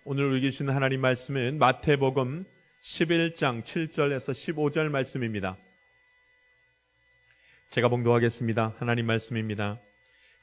오늘 읽으신 하나님 말씀은 마태복음 11장 7절에서 15절 말씀입니다. 제가 봉독하겠습니다. 하나님 말씀입니다.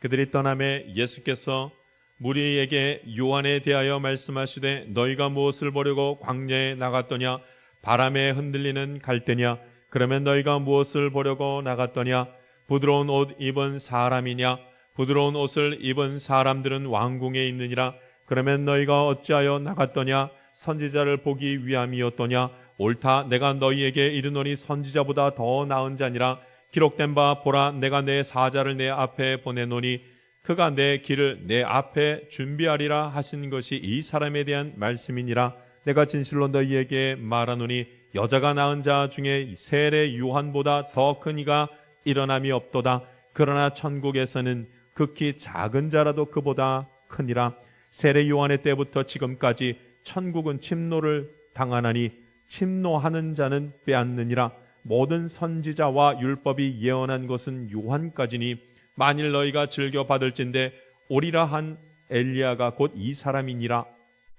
그들이 떠나매 예수께서 무리에게 요한에 대하여 말씀하시되 너희가 무엇을 보려고 광야에 나갔더냐? 바람에 흔들리는 갈대냐? 그러면 너희가 무엇을 보려고 나갔더냐? 부드러운 옷 입은 사람이냐? 부드러운 옷을 입은 사람들은 왕궁에 있느니라. 그러면 너희가 어찌하여 나갔더냐? 선지자를 보기 위함이었더냐? 옳다. 내가 너희에게 이르노니 선지자보다 더 나은 자니라. 기록된 바 보라, 내가 내 사자를 내 앞에 보내노니 그가 내 길을 내 앞에 준비하리라 하신 것이 이 사람에 대한 말씀이니라. 내가 진실로 너희에게 말하노니 여자가 낳은 자 중에 세례 요한보다 더 큰 이가 일어남이 없도다. 그러나 천국에서는 극히 작은 자라도 그보다 크니라. 세례 요한의 때부터 지금까지 천국은 침노를 당하나니 침노하는 자는 빼앗느니라. 모든 선지자와 율법이 예언한 것은 요한까지니 만일 너희가 즐겨 받을진대 오리라 한 엘리야가 곧 이 사람이니라.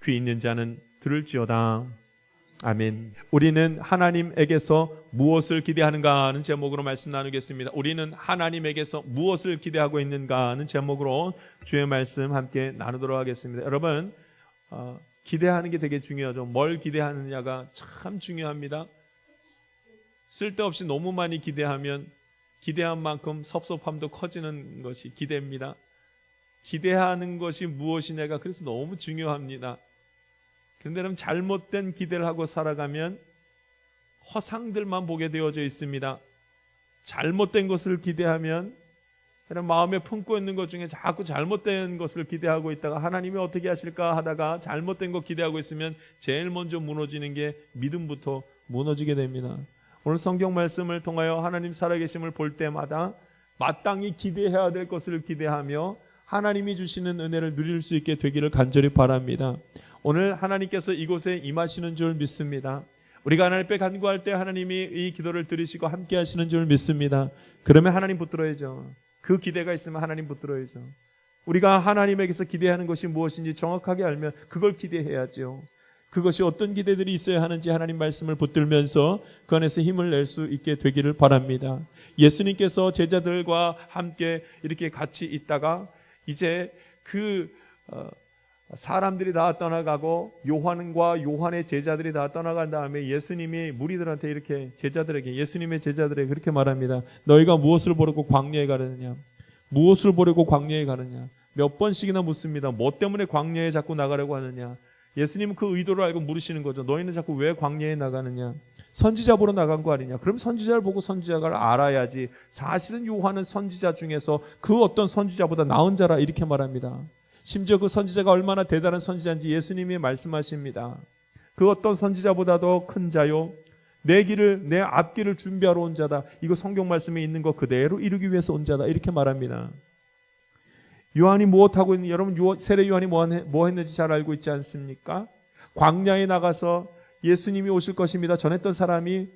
귀 있는 자는 들을지어다. 아멘. 우리는 하나님에게서 무엇을 기대하는가 하는 제목으로 말씀 나누겠습니다. 우리는 하나님에게서 무엇을 기대하고 있는가 하는 제목으로 주의 말씀 함께 나누도록 하겠습니다. 여러분, 기대하는 게 되게 중요하죠. 뭘 기대하느냐가 참 중요합니다. 쓸데없이 너무 많이 기대하면 기대한 만큼 섭섭함도 커지는 것이 기대입니다. 기대하는 것이 무엇이냐가 그래서 너무 중요합니다. 그런데 여러분, 잘못된 기대를 하고 살아가면 허상들만 보게 되어져 있습니다. 잘못된 것을 기대하면 여러분, 마음에 품고 있는 것 중에 자꾸 잘못된 것을 기대하고 있다가 하나님이 어떻게 하실까 하다가 잘못된 것 기대하고 있으면 제일 먼저 무너지는 게 믿음부터 무너지게 됩니다. 오늘 성경 말씀을 통하여 하나님 살아계심을 볼 때마다 마땅히 기대해야 될 것을 기대하며 하나님이 주시는 은혜를 누릴 수 있게 되기를 간절히 바랍니다. 오늘 하나님께서 이곳에 임하시는 줄 믿습니다. 우리가 하나님 앞에 간구할 때 하나님이 이 기도를 들으시고 함께 하시는 줄 믿습니다. 그러면 하나님 붙들어야죠. 그 기대가 있으면 하나님 붙들어야죠. 우리가 하나님에게서 기대하는 것이 무엇인지 정확하게 알면 그걸 기대해야죠. 그것이 어떤 기대들이 있어야 하는지 하나님 말씀을 붙들면서 그 안에서 힘을 낼 수 있게 되기를 바랍니다. 예수님께서 제자들과 함께 이렇게 같이 있다가 이제 사람들이 다 떠나가고 요한과 요한의 제자들이 다 떠나간 다음에 예수님이 무리들한테 이렇게 예수님의 제자들에게 그렇게 말합니다. 너희가 무엇을 보려고 광야에 가느냐? 무엇을 보려고 광야에 가느냐? 몇 번씩이나 묻습니다. 뭐 때문에 광야에 자꾸 나가려고 하느냐? 예수님은 그 의도를 알고 물으시는 거죠. 너희는 자꾸 왜 광야에 나가느냐? 선지자 보러 나간 거 아니냐? 그럼 선지자를 보고 선지자를 알아야지. 사실은 요한은 선지자 중에서 그 어떤 선지자보다 나은 자라 이렇게 말합니다. 심지어 그 선지자가 얼마나 대단한 선지자인지 예수님이 말씀하십니다. 그 어떤 선지자보다도 큰 자요, 내 앞길을 준비하러 온 자다. 이거 성경 말씀에 있는 거 그대로 이루기 위해서 온 자다 이렇게 말합니다. 요한이 무엇하고 있는, 여러분 세례 요한이 뭐 했는지 잘 알고 있지 않습니까? 광야에 나가서 예수님이 오실 것입니다 전했던 사람이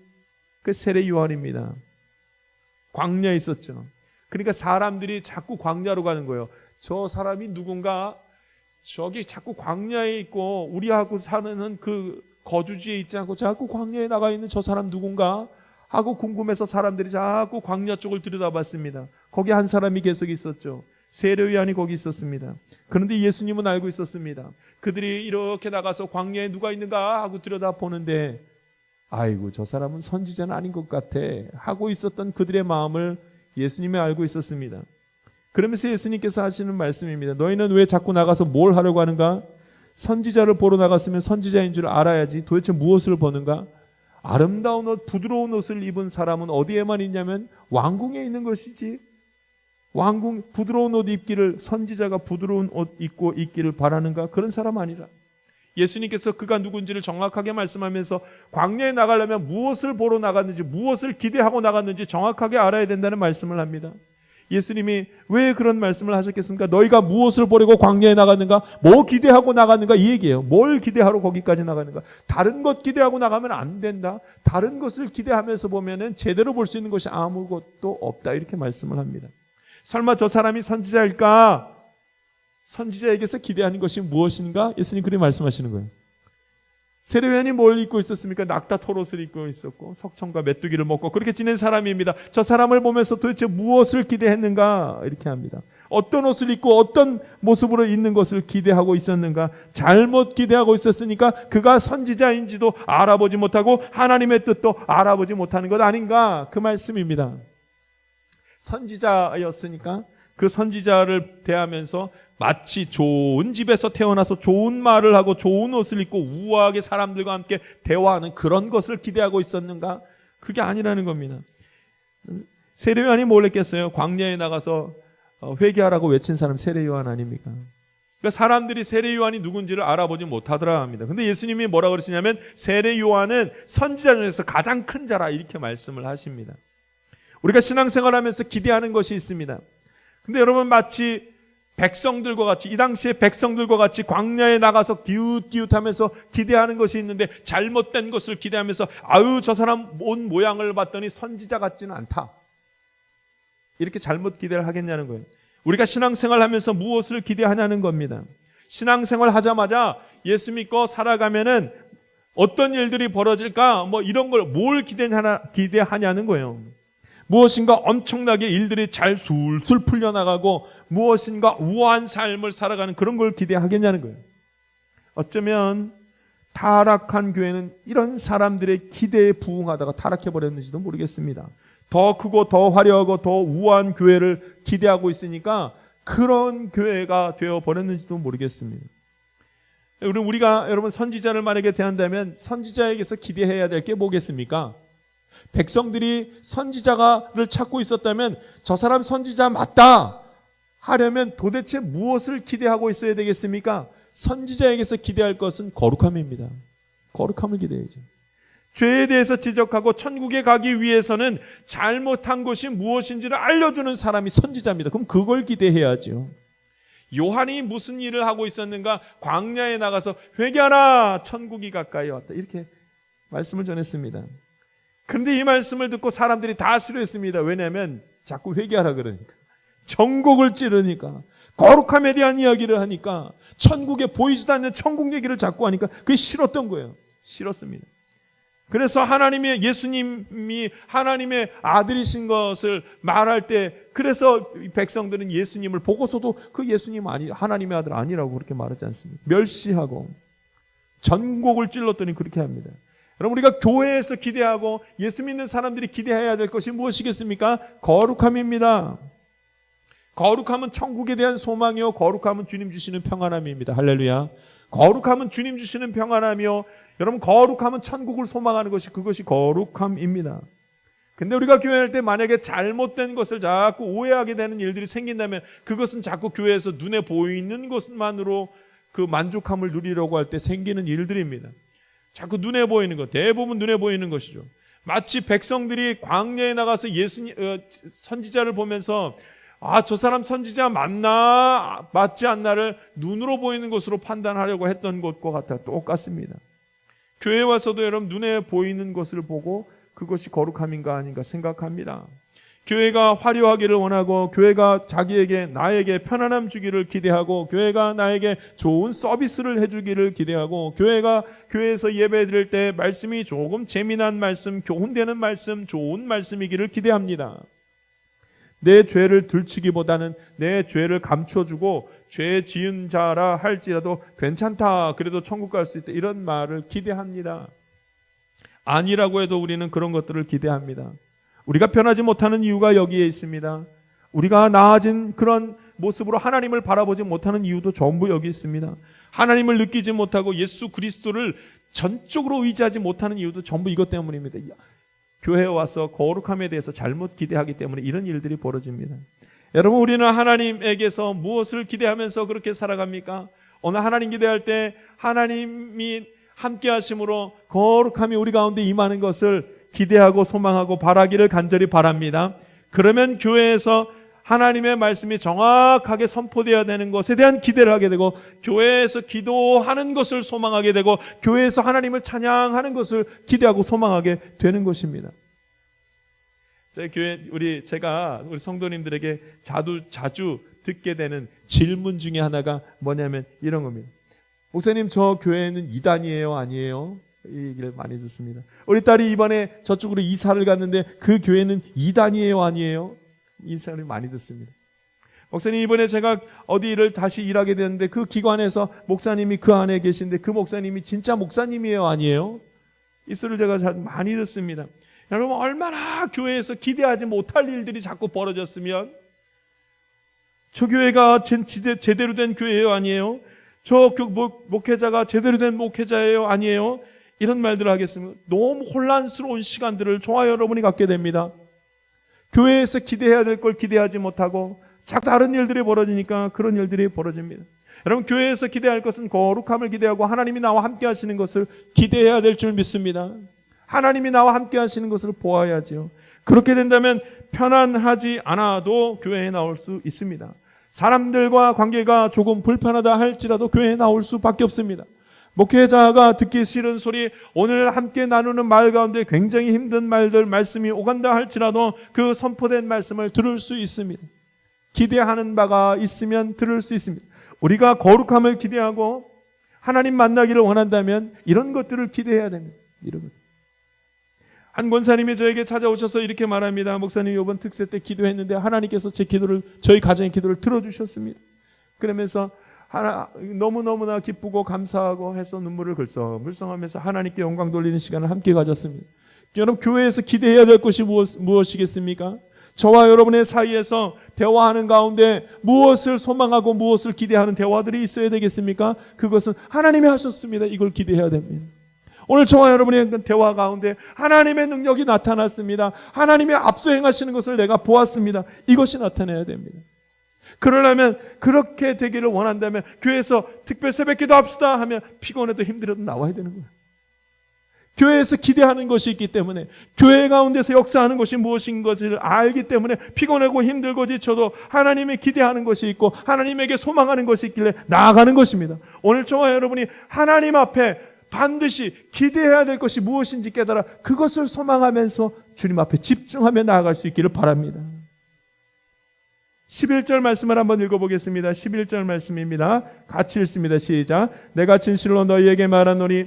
그 세례 요한입니다. 광야에 있었죠. 그러니까 사람들이 자꾸 광야로 가는 거예요. 저 사람이 누군가 저기 자꾸 광야에 있고 우리하고 사는 그 거주지에 있지 않고 자꾸 광야에 나가 있는 저 사람 누군가 하고 궁금해서 사람들이 자꾸 광야 쪽을 들여다봤습니다. 거기 한 사람이 계속 있었죠. 세례 요한이 거기 있었습니다. 그런데 예수님은 알고 있었습니다. 그들이 이렇게 나가서 광야에 누가 있는가 하고 들여다보는데 아이고 저 사람은 선지자는 아닌 것 같아 하고 있었던 그들의 마음을 예수님이 알고 있었습니다. 그러면서 예수님께서 하시는 말씀입니다. 너희는 왜 자꾸 나가서 뭘 하려고 하는가? 선지자를 보러 나갔으면 선지자인 줄 알아야지. 도대체 무엇을 보는가? 아름다운 옷, 부드러운 옷을 입은 사람은 어디에만 있냐면 왕궁에 있는 것이지. 왕궁 부드러운 옷 입기를, 선지자가 부드러운 옷 입고 있기를 바라는가? 그런 사람 아니라. 예수님께서 그가 누군지를 정확하게 말씀하면서 광야에 나가려면 무엇을 보러 나갔는지, 무엇을 기대하고 나갔는지 정확하게 알아야 된다는 말씀을 합니다. 예수님이 왜 그런 말씀을 하셨겠습니까? 너희가 무엇을 보려고 광야에 나갔는가? 뭐 기대하고 나갔는가? 이 얘기예요. 뭘 기대하러 거기까지 나갔는가? 다른 것 기대하고 나가면 안 된다. 다른 것을 기대하면서 보면은 제대로 볼 수 있는 것이 아무것도 없다. 이렇게 말씀을 합니다. 설마 저 사람이 선지자일까? 선지자에게서 기대하는 것이 무엇인가? 예수님 그렇게 말씀하시는 거예요. 세례요한이 뭘 입고 있었습니까? 낙타 털옷을 입고 있었고 석청과 메뚜기를 먹고 그렇게 지낸 사람입니다. 저 사람을 보면서 도대체 무엇을 기대했는가? 이렇게 합니다. 어떤 옷을 입고 어떤 모습으로 있는 것을 기대하고 있었는가? 잘못 기대하고 있었으니까 그가 선지자인지도 알아보지 못하고 하나님의 뜻도 알아보지 못하는 것 아닌가? 그 말씀입니다. 선지자였으니까 그 선지자를 대하면서 마치 좋은 집에서 태어나서 좋은 말을 하고 좋은 옷을 입고 우아하게 사람들과 함께 대화하는 그런 것을 기대하고 있었는가? 그게 아니라는 겁니다. 세례요한이 뭘 했겠어요? 광야에 나가서 회개하라고 외친 사람 세례요한 아닙니까? 그러니까 사람들이 세례요한이 누군지를 알아보지 못하더라 합니다. 근데 예수님이 뭐라고 그러시냐면 세례요한은 선지자 중에서 가장 큰 자라 이렇게 말씀을 하십니다. 우리가 신앙생활하면서 기대하는 것이 있습니다. 근데 여러분 마치 백성들과 같이 이 당시에 백성들과 같이 광야에 나가서 기웃기웃하면서 기대하는 것이 있는데 잘못된 것을 기대하면서 아유 저 사람 옷 모양을 봤더니 선지자 같지는 않다. 이렇게 잘못 기대를 하겠냐는 거예요. 우리가 신앙생활 하면서 무엇을 기대하냐는 겁니다. 신앙생활 하자마자 예수 믿고 살아가면은 어떤 일들이 벌어질까? 뭐 이런 걸 뭘 기대하냐는 거예요. 무엇인가 엄청나게 일들이 잘 술술 풀려나가고 무엇인가 우아한 삶을 살아가는 그런 걸 기대하겠냐는 거예요. 어쩌면 타락한 교회는 이런 사람들의 기대에 부응하다가 타락해버렸는지도 모르겠습니다. 더 크고 더 화려하고 더 우아한 교회를 기대하고 있으니까 그런 교회가 되어버렸는지도 모르겠습니다. 우리가 여러분 선지자를 만약에 대한다면 선지자에게서 기대해야 될 게 뭐겠습니까? 백성들이 선지자를 찾고 있었다면 저 사람 선지자 맞다 하려면 도대체 무엇을 기대하고 있어야 되겠습니까? 선지자에게서 기대할 것은 거룩함입니다. 거룩함을 기대해야죠. 죄에 대해서 지적하고 천국에 가기 위해서는 잘못한 것이 무엇인지를 알려주는 사람이 선지자입니다. 그럼 그걸 기대해야죠. 요한이 무슨 일을 하고 있었는가? 광야에 나가서 회개하라 천국이 가까이 왔다 이렇게 말씀을 전했습니다. 그런데 이 말씀을 듣고 사람들이 다 싫어했습니다. 왜냐하면 자꾸 회개하라 그러니까, 정곡을 찌르니까, 거룩함에 대한 이야기를 하니까, 천국에 보이지도 않는 천국 얘기를 자꾸 하니까 그게 싫었던 거예요. 싫었습니다. 그래서 하나님의 예수님이 하나님의 아들이신 것을 말할 때 그래서 백성들은 예수님을 보고서도 그 예수님 아니 하나님의 아들 아니라고 그렇게 말하지 않습니다. 멸시하고 전곡을 찔렀더니 그렇게 합니다. 여러분 우리가 교회에서 기대하고 예수 믿는 사람들이 기대해야 될 것이 무엇이겠습니까? 거룩함입니다. 거룩함은 천국에 대한 소망이요 거룩함은 주님 주시는 평안함입니다. 할렐루야. 거룩함은 주님 주시는 평안함이요 여러분 거룩함은 천국을 소망하는 것이 그것이 거룩함입니다. 근데 우리가 교회할 때 만약에 잘못된 것을 자꾸 오해하게 되는 일들이 생긴다면 그것은 자꾸 교회에서 눈에 보이는 것만으로 그 만족함을 누리려고 할 때 생기는 일들입니다. 자꾸 눈에 보이는 것, 대부분 눈에 보이는 것이죠. 마치 백성들이 광야에 나가서 선지자를 보면서 아, 저 사람 선지자 맞나 맞지 않나를 눈으로 보이는 것으로 판단하려고 했던 것과 같아 똑같습니다. 교회에 와서도 여러분 눈에 보이는 것을 보고 그것이 거룩함인가 아닌가 생각합니다. 교회가 화려하기를 원하고 교회가 자기에게 나에게 편안함 주기를 기대하고 교회가 나에게 좋은 서비스를 해주기를 기대하고 교회가 교회에서 예배 드릴 때 말씀이 조금 재미난 말씀, 교훈되는 말씀, 좋은 말씀이기를 기대합니다. 내 죄를 들추기보다는 내 죄를 감춰주고 죄 지은 자라 할지라도 괜찮다 그래도 천국 갈 수 있다 이런 말을 기대합니다. 아니라고 해도 우리는 그런 것들을 기대합니다. 우리가 변하지 못하는 이유가 여기에 있습니다. 우리가 나아진 그런 모습으로 하나님을 바라보지 못하는 이유도 전부 여기 있습니다. 하나님을 느끼지 못하고 예수 그리스도를 전적으로 의지하지 못하는 이유도 전부 이것 때문입니다. 교회에 와서 거룩함에 대해서 잘못 기대하기 때문에 이런 일들이 벌어집니다. 여러분 우리는 하나님에게서 무엇을 기대하면서 그렇게 살아갑니까? 오늘 하나님 기대할 때 하나님이 함께 하심으로 거룩함이 우리 가운데 임하는 것을 기대하고 소망하고 바라기를 간절히 바랍니다. 그러면 교회에서 하나님의 말씀이 정확하게 선포되어야 되는 것에 대한 기대를 하게 되고 교회에서 기도하는 것을 소망하게 되고 교회에서 하나님을 찬양하는 것을 기대하고 소망하게 되는 것입니다. 저희 교회 제가 우리 성도님들에게 자주 듣게 되는 질문 중에 하나가 뭐냐면 이런 겁니다. 목사님, 저 교회는 이단이에요, 아니에요? 이 얘기를 많이 듣습니다. 우리 딸이 이번에 저쪽으로 이사를 갔는데 그 교회는 이단이에요, 아니에요? 이 사람을 많이 듣습니다. 목사님, 이번에 제가 어디를 다시 일하게 됐는데 그 기관에서 목사님이 그 안에 계신데 그 목사님이 진짜 목사님이에요, 아니에요? 이 소리를 제가 많이 듣습니다. 여러분, 얼마나 교회에서 기대하지 못할 일들이 자꾸 벌어졌으면 저 교회가 제대로 된 교회예요, 아니에요? 저 목회자가 제대로 된 목회자예요, 아니에요? 이런 말들을 하겠습니다. 너무 혼란스러운 시간들을 저와 여러분이 갖게 됩니다. 교회에서 기대해야 될 걸 기대하지 못하고 자꾸 다른 일들이 벌어지니까 그런 일들이 벌어집니다. 여러분, 교회에서 기대할 것은 거룩함을 기대하고 하나님이 나와 함께 하시는 것을 기대해야 될 줄 믿습니다. 하나님이 나와 함께 하시는 것을 보아야지요. 그렇게 된다면 편안하지 않아도 교회에 나올 수 있습니다. 사람들과 관계가 조금 불편하다 할지라도 교회에 나올 수밖에 없습니다. 목회자가 듣기 싫은 소리, 오늘 함께 나누는 말 가운데 굉장히 힘든 말씀이 오간다 할지라도 그 선포된 말씀을 들을 수 있습니다. 기대하는 바가 있으면 들을 수 있습니다. 우리가 거룩함을 기대하고 하나님 만나기를 원한다면 이런 것들을 기대해야 됩니다. 이런 것. 한 권사님이 저에게 찾아오셔서 이렇게 말합니다. 목사님, 이번 특세 때 기도했는데 하나님께서 저희 가정의 기도를 들어주셨습니다. 그러면서 너무너무나 기쁘고 감사하고 해서 눈물을 글썽글썽하면서 하나님께 영광 돌리는 시간을 함께 가졌습니다. 여러분, 교회에서 기대해야 될 것이 무엇이겠습니까? 저와 여러분의 사이에서 대화하는 가운데 무엇을 소망하고 무엇을 기대하는 대화들이 있어야 되겠습니까? 그것은 하나님이 하셨습니다. 이걸 기대해야 됩니다. 오늘 저와 여러분의 대화 가운데 하나님의 능력이 나타났습니다. 하나님의 앞서 행하시는 것을 내가 보았습니다. 이것이 나타나야 됩니다. 그러려면, 그렇게 되기를 원한다면 교회에서 특별 새벽기도 합시다 하면 피곤해도 힘들어도 나와야 되는 거예요. 교회에서 기대하는 것이 있기 때문에, 교회 가운데서 역사하는 것이 무엇인 것을 알기 때문에 피곤하고 힘들고 지쳐도 하나님이 기대하는 것이 있고 하나님에게 소망하는 것이 있길래 나아가는 것입니다. 오늘 저와 여러분이 하나님 앞에 반드시 기대해야 될 것이 무엇인지 깨달아 그것을 소망하면서 주님 앞에 집중하며 나아갈 수 있기를 바랍니다. 11절 말씀을 한번 읽어보겠습니다. 11절 말씀입니다. 같이 읽습니다. 시작. 내가 진실로 너희에게 말하노니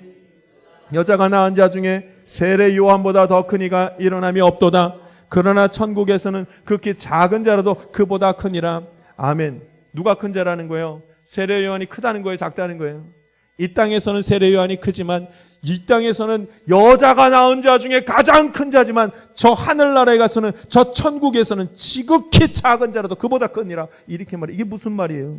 여자가 낳은 자 중에 세례 요한보다 더 큰 이가 일어남이 없도다. 그러나 천국에서는 극히 작은 자라도 그보다 크니라. 아멘. 누가 큰 자라는 거예요? 세례 요한이 크다는 거예요? 작다는 거예요? 이 땅에서는 세례 요한이 크지만 이 땅에서는 여자가 낳은 자 중에 가장 큰 자지만 저 하늘나라에 가서는, 저 천국에서는 지극히 작은 자라도 그보다 크니라. 이렇게 말해요. 이게 무슨 말이에요?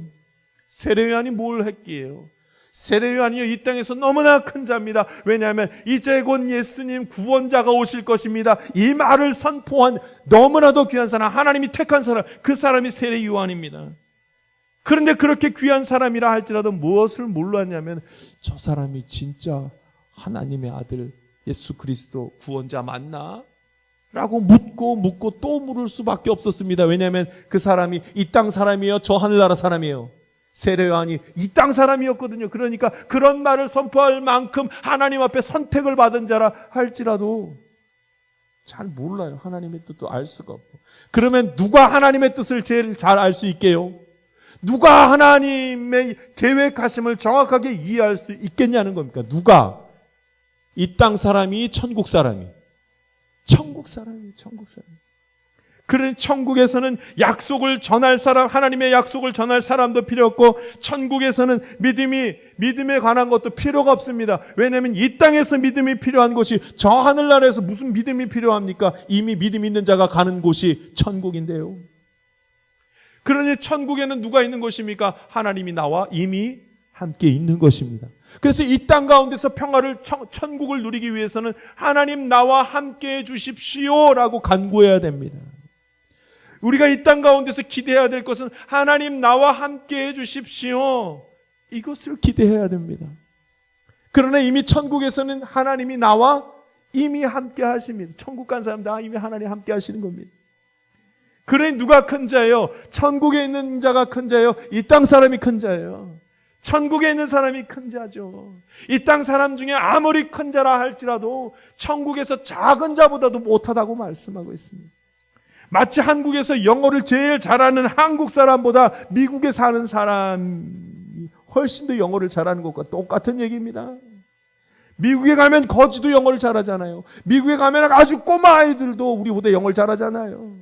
세례 요한이 뭘 했기에요? 세례 요한이요, 이 땅에서 너무나 큰 자입니다. 왜냐하면 이제 곧 예수님 구원자가 오실 것입니다. 이 말을 선포한 너무나도 귀한 사람, 하나님이 택한 사람, 그 사람이 세례 요한입니다. 그런데 그렇게 귀한 사람이라 할지라도 무엇을 몰랐냐면 저 사람이 진짜 하나님의 아들 예수 그리스도 구원자 맞나? 라고 묻고 또 물을 수밖에 없었습니다. 왜냐하면 그 사람이 이 땅 사람이에요, 저 하늘나라 사람이에요. 세례 요한이 이 땅 사람이었거든요. 그러니까 그런 말을 선포할 만큼 하나님 앞에 선택을 받은 자라 할지라도 잘 몰라요. 하나님의 뜻도 알 수가 없고. 그러면 누가 하나님의 뜻을 제일 잘 알 수 있게요? 누가 하나님의 계획하심을 정확하게 이해할 수 있겠냐는 겁니까? 누가? 이 땅 사람이, 천국 사람이? 천국 사람이. 그러니 천국에서는 약속을 전할 사람, 하나님의 약속을 전할 사람도 필요 없고, 천국에서는 믿음에 관한 것도 필요가 없습니다. 왜냐하면 이 땅에서 믿음이 필요한 곳이 저 하늘나라에서 무슨 믿음이 필요합니까? 이미 믿음 있는 자가 가는 곳이 천국인데요. 그러니 천국에는 누가 있는 것입니까? 하나님이 나와 이미 함께 있는 것입니다. 그래서 이 땅 가운데서 평화를, 천국을 누리기 위해서는 하나님 나와 함께 해 주십시오라고 간구해야 됩니다. 우리가 이 땅 가운데서 기대해야 될 것은 하나님 나와 함께 해 주십시오. 이것을 기대해야 됩니다. 그러나 이미 천국에서는 하나님이 나와 이미 함께 하십니다. 천국 간 사람 다 이미 하나님 함께 하시는 겁니다. 그러니 누가 큰 자예요? 천국에 있는 자가 큰 자예요? 이 땅 사람이 큰 자예요? 천국에 있는 사람이 큰 자죠. 이 땅 사람 중에 아무리 큰 자라 할지라도 천국에서 작은 자보다도 못하다고 말씀하고 있습니다. 마치 한국에서 영어를 제일 잘하는 한국 사람보다 미국에 사는 사람이 훨씬 더 영어를 잘하는 것과 똑같은 얘기입니다. 미국에 가면 거지도 영어를 잘하잖아요. 미국에 가면 아주 꼬마 아이들도 우리보다 영어를 잘하잖아요.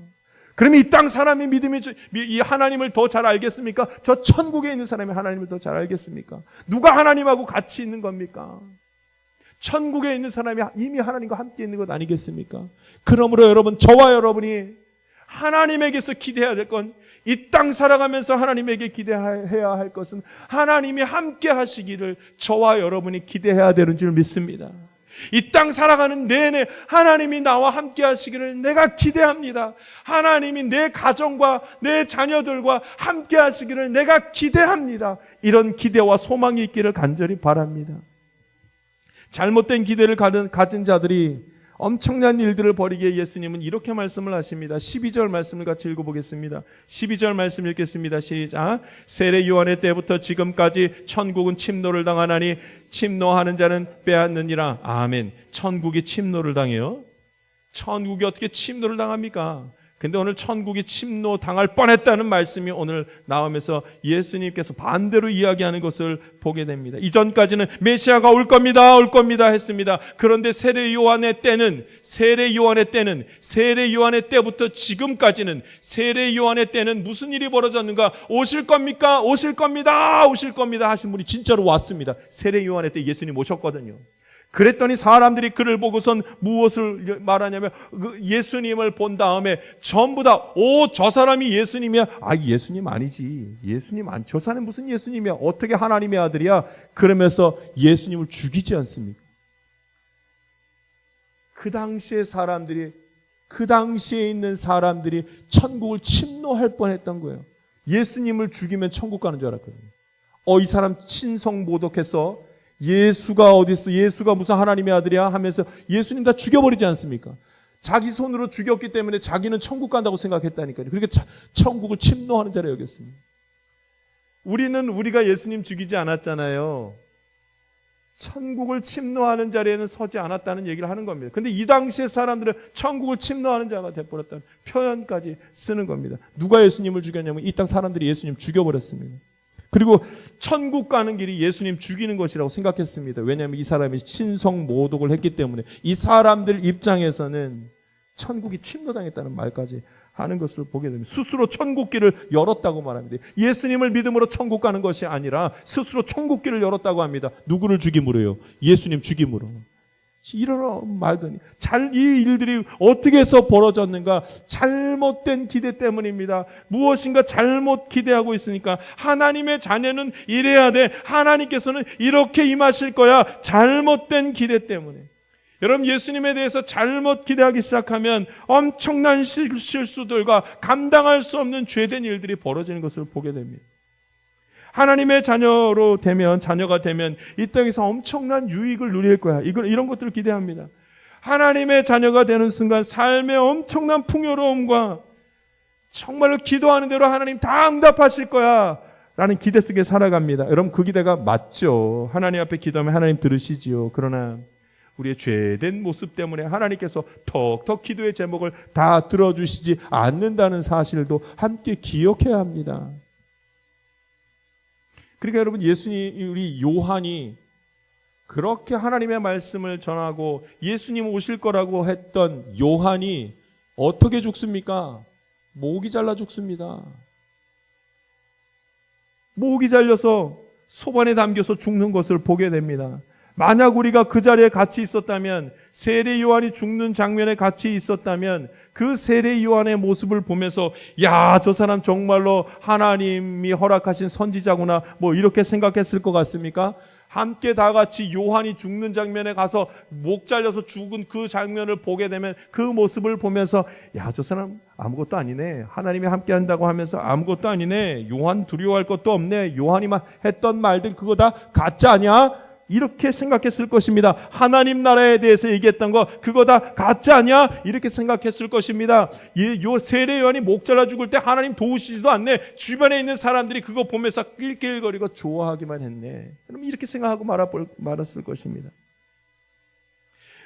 그러면 이 땅 사람이 믿음이 이 하나님을 더 잘 알겠습니까? 저 천국에 있는 사람이 하나님을 더 잘 알겠습니까? 누가 하나님하고 같이 있는 겁니까? 천국에 있는 사람이 이미 하나님과 함께 있는 것 아니겠습니까? 그러므로 여러분, 저와 여러분이 하나님에게서 기대해야 될 건, 이 땅 살아가면서 하나님에게 기대해야 할 것은 하나님이 함께 하시기를 저와 여러분이 기대해야 되는 줄 믿습니다. 이 땅 살아가는 내내 하나님이 나와 함께 하시기를 내가 기대합니다. 하나님이 내 가정과 내 자녀들과 함께 하시기를 내가 기대합니다. 이런 기대와 소망이 있기를 간절히 바랍니다. 잘못된 기대를 가진 자들이 엄청난 일들을 벌이기에 예수님은 이렇게 말씀을 하십니다. 12절 말씀을 같이 읽어보겠습니다. 12절 말씀 읽겠습니다. 시작. 세례 요한의 때부터 지금까지 천국은 침노를 당하나니 침노하는 자는 빼앗느니라. 아멘. 천국이 침노를 당해요? 천국이 어떻게 침노를 당합니까? 근데 오늘 천국이 침노 당할 뻔했다는 말씀이 오늘 나오면서 예수님께서 반대로 이야기하는 것을 보게 됩니다. 이전까지는 메시아가 올 겁니다 했습니다. 그런데 세례 요한의 때는 세례 요한의 때부터 지금까지는 세례 요한의 때는 무슨 일이 벌어졌는가? 오실 겁니까? 오실 겁니다 하신 분이 진짜로 왔습니다. 세례 요한의 때 예수님 오셨거든요. 그랬더니 사람들이 그를 보고선 무엇을 말하냐면 예수님을 본 다음에 전부 다 저 사람이 예수님이야? 예수님 아니지. 저 사람이 무슨 예수님이야? 어떻게 하나님의 아들이야? 그러면서 예수님을 죽이지 않습니까? 그 당시에 있는 사람들이 천국을 침노할 뻔했던 거예요. 예수님을 죽이면 천국 가는 줄 알았거든요. 이 사람 친성 모독해서 예수가 어디 있어? 예수가 무슨 하나님의 아들이야? 하면서 예수님 다 죽여버리지 않습니까? 자기 손으로 죽였기 때문에 자기는 천국 간다고 생각했다니까요. 그러니까 천국을 침노하는 자라 여겼습니다. 우리가 예수님 죽이지 않았잖아요. 천국을 침노하는 자리에는 서지 않았다는 얘기를 하는 겁니다. 근데 이 당시의 사람들은 천국을 침노하는 자가 되어버렸다는 표현까지 쓰는 겁니다. 누가 예수님을 죽였냐면 이 땅 사람들이 예수님 죽여버렸습니다. 그리고 천국 가는 길이 예수님 죽이는 것이라고 생각했습니다. 왜냐하면 이 사람이 신성 모독을 했기 때문에 이 사람들 입장에서는 천국이 침노당했다는 말까지 하는 것을 보게 됩니다. 스스로 천국길을 열었다고 말합니다. 예수님을 믿음으로 천국 가는 것이 아니라 스스로 천국길을 열었다고 합니다. 누구를 죽임으로요? 예수님 죽임으로. 이런 말더니 이 일들이 어떻게 해서 벌어졌는가? 잘못된 기대 때문입니다. 무엇인가 잘못 기대하고 있으니까 하나님의 자녀는 이래야 돼. 하나님께서는 이렇게 임하실 거야. 잘못된 기대 때문에. 여러분, 예수님에 대해서 잘못 기대하기 시작하면 엄청난 실수들과 감당할 수 없는 죄된 일들이 벌어지는 것을 보게 됩니다. 하나님의 자녀가 되면 이 땅에서 엄청난 유익을 누릴 거야. 이런 것들을 기대합니다. 하나님의 자녀가 되는 순간 삶의 엄청난 풍요로움과 정말로 기도하는 대로 하나님 다 응답하실 거야 라는 기대 속에 살아갑니다. 여러분, 그 기대가 맞죠. 하나님 앞에 기도하면 하나님 들으시지요. 그러나 우리의 죄된 모습 때문에 하나님께서 턱턱 기도의 제목을 다 들어주시지 않는다는 사실도 함께 기억해야 합니다. 그러니까 여러분, 우리 요한이 그렇게 하나님의 말씀을 전하고 예수님 오실 거라고 했던 요한이 어떻게 죽습니까? 목이 잘라 죽습니다. 목이 잘려서 소반에 담겨서 죽는 것을 보게 됩니다. 만약 우리가 그 자리에 같이 있었다면, 세례 요한이 죽는 장면에 같이 있었다면 그 세례 요한의 모습을 보면서 저 사람 정말로 하나님이 허락하신 선지자구나 이렇게 생각했을 것 같습니까? 함께 다 같이 요한이 죽는 장면에 가서 목 잘려서 죽은 그 장면을 보게 되면 그 모습을 보면서 저 사람 아무것도 아니네. 하나님이 함께 한다고 하면서 아무것도 아니네. 요한 두려워할 것도 없네. 요한이 했던 말들 그거 다 가짜 아니야? 이렇게 생각했을 것입니다. 하나님 나라에 대해서 얘기했던 거 그거 다 가짜 아니야? 이렇게 생각했을 것입니다. 요 세례 요한이 목 잘라 죽을 때 하나님 도우시지도 않네. 주변에 있는 사람들이 그거 보면서 낄낄거리고 좋아하기만 했네. 그럼 이렇게 생각하고 말았을 것입니다.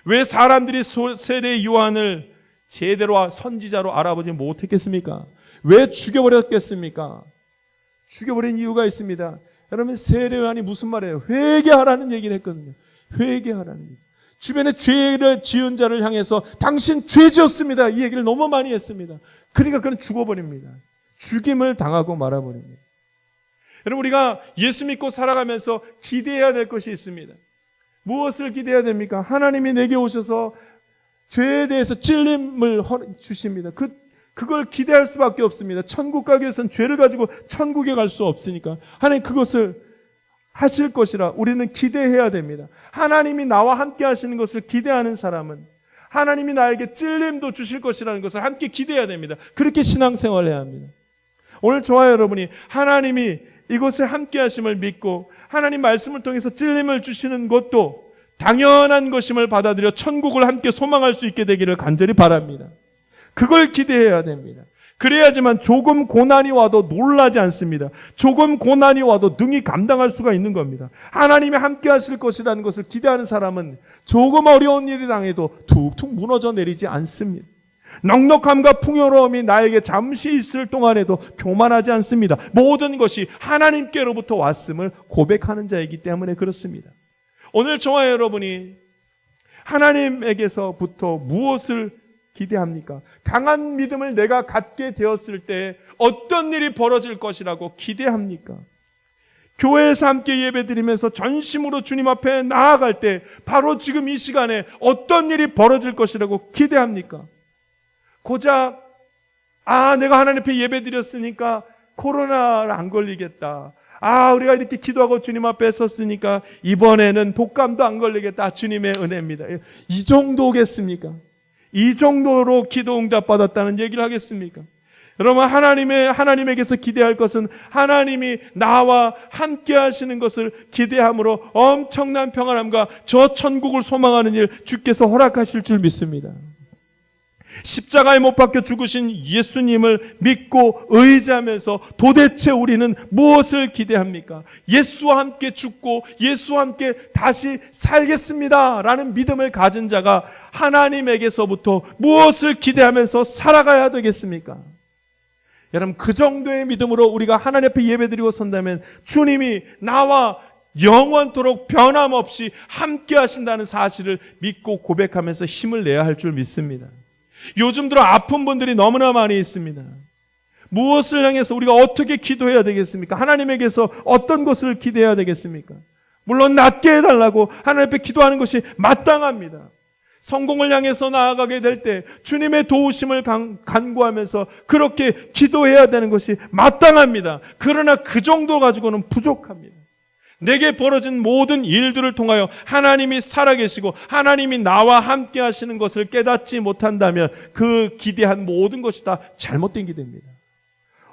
왜 사람들이 세례 요한을 제대로 선지자로 알아보지 못했겠습니까? 왜 죽여버렸겠습니까? 죽여버린 이유가 있습니다. 여러분, 세례 요한이 무슨 말이에요? 회개하라는 얘기를 했거든요. 회개하라는 얘기. 주변에 죄를 지은 자를 향해서 당신 죄 지었습니다, 이 얘기를 너무 많이 했습니다. 그러니까 그는 죽어버립니다. 죽임을 당하고 말아버립니다. 여러분, 우리가 예수 믿고 살아가면서 기대해야 될 것이 있습니다. 무엇을 기대해야 됩니까? 하나님이 내게 오셔서 죄에 대해서 찔림을 주십니다. 그걸 기대할 수밖에 없습니다. 천국 가기 위해서는 죄를 가지고 천국에 갈 수 없으니까 하나님 그것을 하실 것이라 우리는 기대해야 됩니다. 하나님이 나와 함께 하시는 것을 기대하는 사람은 하나님이 나에게 찔림도 주실 것이라는 것을 함께 기대해야 됩니다. 그렇게 신앙생활을 해야 합니다. 오늘 저와 여러분이 하나님이 이곳에 함께 하심을 믿고 하나님 말씀을 통해서 찔림을 주시는 것도 당연한 것임을 받아들여 천국을 함께 소망할 수 있게 되기를 간절히 바랍니다. 그걸 기대해야 됩니다. 그래야지만 조금 고난이 와도 놀라지 않습니다. 조금 고난이 와도 능히 감당할 수가 있는 겁니다. 하나님이 함께 하실 것이라는 것을 기대하는 사람은 조금 어려운 일이 당해도 툭툭 무너져 내리지 않습니다. 넉넉함과 풍요로움이 나에게 잠시 있을 동안에도 교만하지 않습니다. 모든 것이 하나님께로부터 왔음을 고백하는 자이기 때문에 그렇습니다. 오늘 저와 여러분이 하나님에게서부터 무엇을 기대합니까? 강한 믿음을 내가 갖게 되었을 때 어떤 일이 벌어질 것이라고 기대합니까? 교회에서 함께 예배드리면서 전심으로 주님 앞에 나아갈 때 바로 지금 이 시간에 어떤 일이 벌어질 것이라고 기대합니까? 고작 내가 하나님 앞에 예배드렸으니까 코로나를 안 걸리겠다. 우리가 이렇게 기도하고 주님 앞에 섰으니까 이번에는 독감도 안 걸리겠다. 주님의 은혜입니다. 이 정도겠습니까? 이 정도로 기도 응답 받았다는 얘기를 하겠습니까? 여러분, 하나님에게서 기대할 것은 하나님이 나와 함께 하시는 것을 기대함으로 엄청난 평안함과 저 천국을 소망하는 일 주께서 허락하실 줄 믿습니다. 십자가에 못 박혀 죽으신 예수님을 믿고 의지하면서 도대체 우리는 무엇을 기대합니까? 예수와 함께 죽고 예수와 함께 다시 살겠습니다 라는 믿음을 가진 자가 하나님에게서부터 무엇을 기대하면서 살아가야 되겠습니까? 여러분, 그 정도의 믿음으로 우리가 하나님 앞에 예배드리고 선다면 주님이 나와 영원토록 변함없이 함께 하신다는 사실을 믿고 고백하면서 힘을 내야 할 줄 믿습니다. 요즘 들어 아픈 분들이 너무나 많이 있습니다. 무엇을 향해서 우리가 어떻게 기도해야 되겠습니까? 하나님에게서 어떤 것을 기대해야 되겠습니까? 물론 낫게 해달라고 하나님 앞에 기도하는 것이 마땅합니다. 성공을 향해서 나아가게 될 때 주님의 도우심을 간구하면서 그렇게 기도해야 되는 것이 마땅합니다. 그러나 그 정도 가지고는 부족합니다. 내게 벌어진 모든 일들을 통하여 하나님이 살아계시고 하나님이 나와 함께 하시는 것을 깨닫지 못한다면 그 기대한 모든 것이 다 잘못된 기대입니다.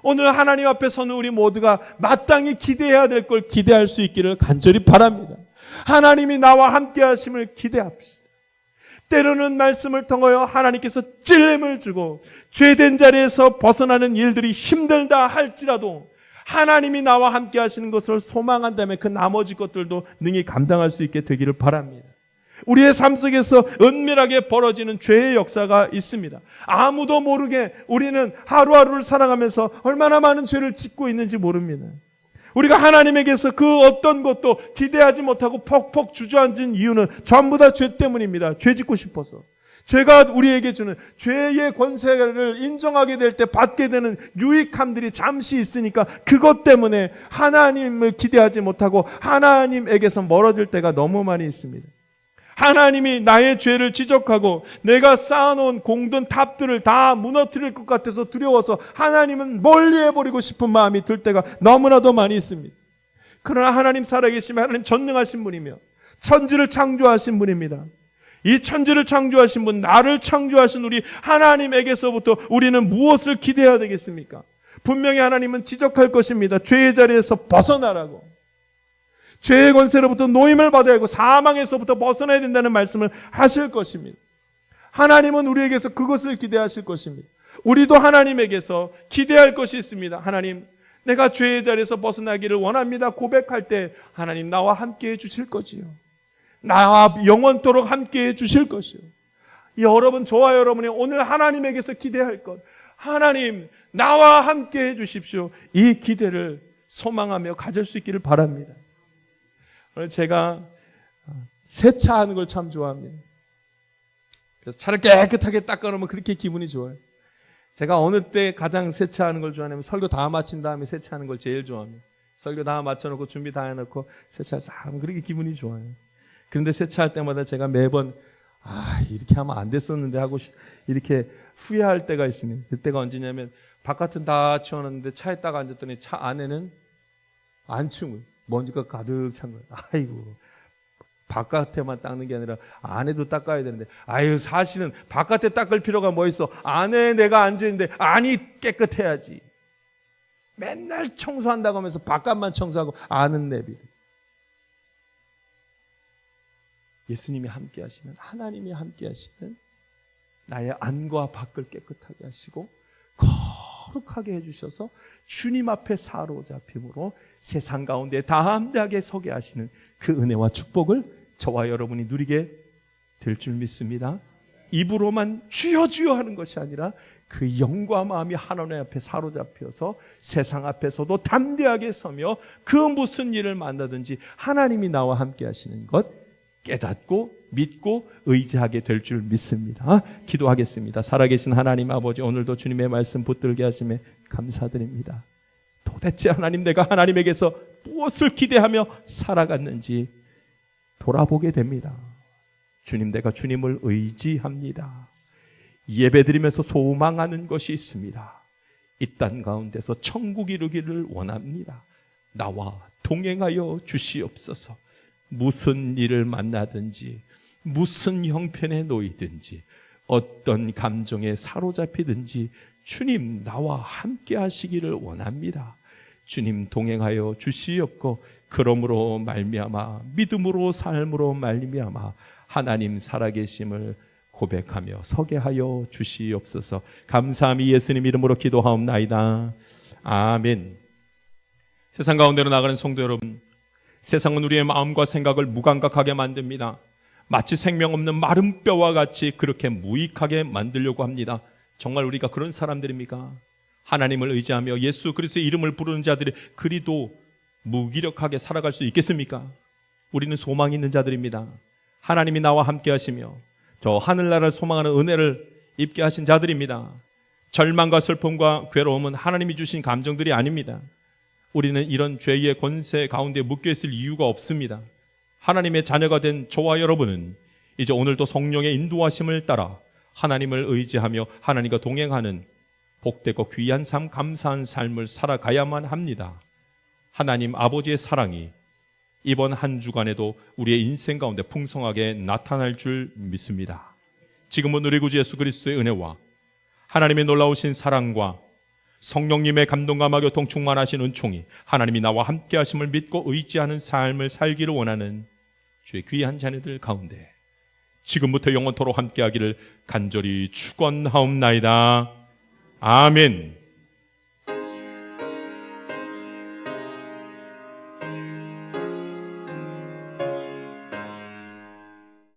오늘 하나님 앞에 서는 우리 모두가 마땅히 기대해야 될 걸 기대할 수 있기를 간절히 바랍니다. 하나님이 나와 함께 하심을 기대합시다. 때로는 말씀을 통하여 하나님께서 찔림을 주고 죄된 자리에서 벗어나는 일들이 힘들다 할지라도 하나님이 나와 함께 하시는 것을 소망한다면 그 나머지 것들도 능히 감당할 수 있게 되기를 바랍니다. 우리의 삶 속에서 은밀하게 벌어지는 죄의 역사가 있습니다. 아무도 모르게 우리는 하루하루를 살아가면서 얼마나 많은 죄를 짓고 있는지 모릅니다. 우리가 하나님에게서 그 어떤 것도 기대하지 못하고 퍽퍽 주저앉은 이유는 전부 다 죄 때문입니다. 죄 짓고 싶어서. 죄가 우리에게 주는 죄의 권세를 인정하게 될 때 받게 되는 유익함들이 잠시 있으니까 그것 때문에 하나님을 기대하지 못하고 하나님에게서 멀어질 때가 너무 많이 있습니다. 하나님이 나의 죄를 지적하고 내가 쌓아놓은 공든 탑들을 다 무너뜨릴 것 같아서 두려워서 하나님은 멀리해버리고 싶은 마음이 들 때가 너무나도 많이 있습니다. 그러나 하나님 살아계시면 하나님 전능하신 분이며 천지를 창조하신 분입니다. 이 천지를 창조하신 분, 나를 창조하신 우리 하나님에게서부터 우리는 무엇을 기대해야 되겠습니까? 분명히 하나님은 지적할 것입니다. 죄의 자리에서 벗어나라고. 죄의 권세로부터 노임을 받아야 하고 사망에서부터 벗어나야 된다는 말씀을 하실 것입니다. 하나님은 우리에게서 그것을 기대하실 것입니다. 우리도 하나님에게서 기대할 것이 있습니다. 하나님, 내가 죄의 자리에서 벗어나기를 원합니다. 고백할 때 하나님 나와 함께 해 주실 거지요. 나와 영원토록 함께 해 주실 것이요. 여러분, 저와 여러분이 오늘 하나님에게서 기대할 것, 하나님 나와 함께 해주십시오. 이 기대를 소망하며 가질 수 있기를 바랍니다. 오늘 제가 세차하는 걸 참 좋아합니다. 그래서 차를 깨끗하게 닦아놓으면 그렇게 기분이 좋아요. 제가 어느 때 가장 세차하는 걸 좋아하냐면 설교 다 마친 다음에 세차하는 걸 제일 좋아합니다. 설교 다 맞춰놓고 준비 다 해놓고 세차를 싹 하면 그렇게 기분이 좋아요. 그런데 세차할 때마다 제가 매번 이렇게 하면 안 됐었는데 하고 이렇게 후회할 때가 있습니다. 그때가 언제냐면 바깥은 다 치워놨는데 차에 딱 앉았더니 차 안에는 안 치운 거예요. 먼지가 가득 찬 거예요. 아이고, 바깥에만 닦는 게 아니라 안에도 닦아야 되는데, 사실은 바깥에 닦을 필요가 뭐 있어? 안에 내가 앉아있는데 안이 깨끗해야지. 맨날 청소한다고 하면서 바깥만 청소하고 안은 내비도. 예수님이 함께 하시면, 하나님이 함께 하시면 나의 안과 밖을 깨끗하게 하시고 거룩하게 해주셔서 주님 앞에 사로잡힘으로 세상 가운데 담대하게 서게 하시는 그 은혜와 축복을 저와 여러분이 누리게 될 줄 믿습니다. 입으로만 주여 주여 하는 것이 아니라 그 영과 마음이 하나님 앞에 사로잡혀서 세상 앞에서도 담대하게 서며 그 무슨 일을 만나든지 하나님이 나와 함께 하시는 것 깨닫고 믿고 의지하게 될 줄 믿습니다. 기도하겠습니다. 살아계신 하나님 아버지, 오늘도 주님의 말씀 붙들게 하심에 감사드립니다. 도대체 하나님, 내가 하나님에게서 무엇을 기대하며 살아갔는지 돌아보게 됩니다. 주님, 내가 주님을 의지합니다. 예배드리면서 소망하는 것이 있습니다. 이 땅 가운데서 천국 이루기를 원합니다. 나와 동행하여 주시옵소서. 무슨 일을 만나든지, 무슨 형편에 놓이든지, 어떤 감정에 사로잡히든지 주님 나와 함께 하시기를 원합니다. 주님 동행하여 주시옵고, 그러므로 말미암아 믿음으로 삶으로 말미암아 하나님 살아계심을 고백하며 서게 하여 주시옵소서. 감사함이 예수님 이름으로 기도하옵나이다. 아멘. 세상 가운데로 나가는 성도 여러분, 세상은 우리의 마음과 생각을 무감각하게 만듭니다. 마치 생명 없는 마른 뼈와 같이 그렇게 무익하게 만들려고 합니다. 정말 우리가 그런 사람들입니까? 하나님을 의지하며 예수 그리스도의 이름을 부르는 자들이 그리도 무기력하게 살아갈 수 있겠습니까? 우리는 소망이 있는 자들입니다. 하나님이 나와 함께 하시며 저 하늘나라를 소망하는 은혜를 입게 하신 자들입니다. 절망과 슬픔과 괴로움은 하나님이 주신 감정들이 아닙니다. 우리는 이런 죄의 권세 가운데 묶여있을 이유가 없습니다. 하나님의 자녀가 된 저와 여러분은 이제 오늘도 성령의 인도하심을 따라 하나님을 의지하며 하나님과 동행하는 복되고 귀한 삶, 감사한 삶을 살아가야만 합니다. 하나님 아버지의 사랑이 이번 한 주간에도 우리의 인생 가운데 풍성하게 나타날 줄 믿습니다. 지금은 우리 구주 예수 그리스도의 은혜와 하나님의 놀라우신 사랑과 성령님의 감동과 교통 충만하신 은총이 하나님이 나와 함께 하심을 믿고 의지하는 삶을 살기를 원하는 주의 귀한 자녀들 가운데 지금부터 영원토록 함께 하기를 간절히 축원하옵나이다. 아멘.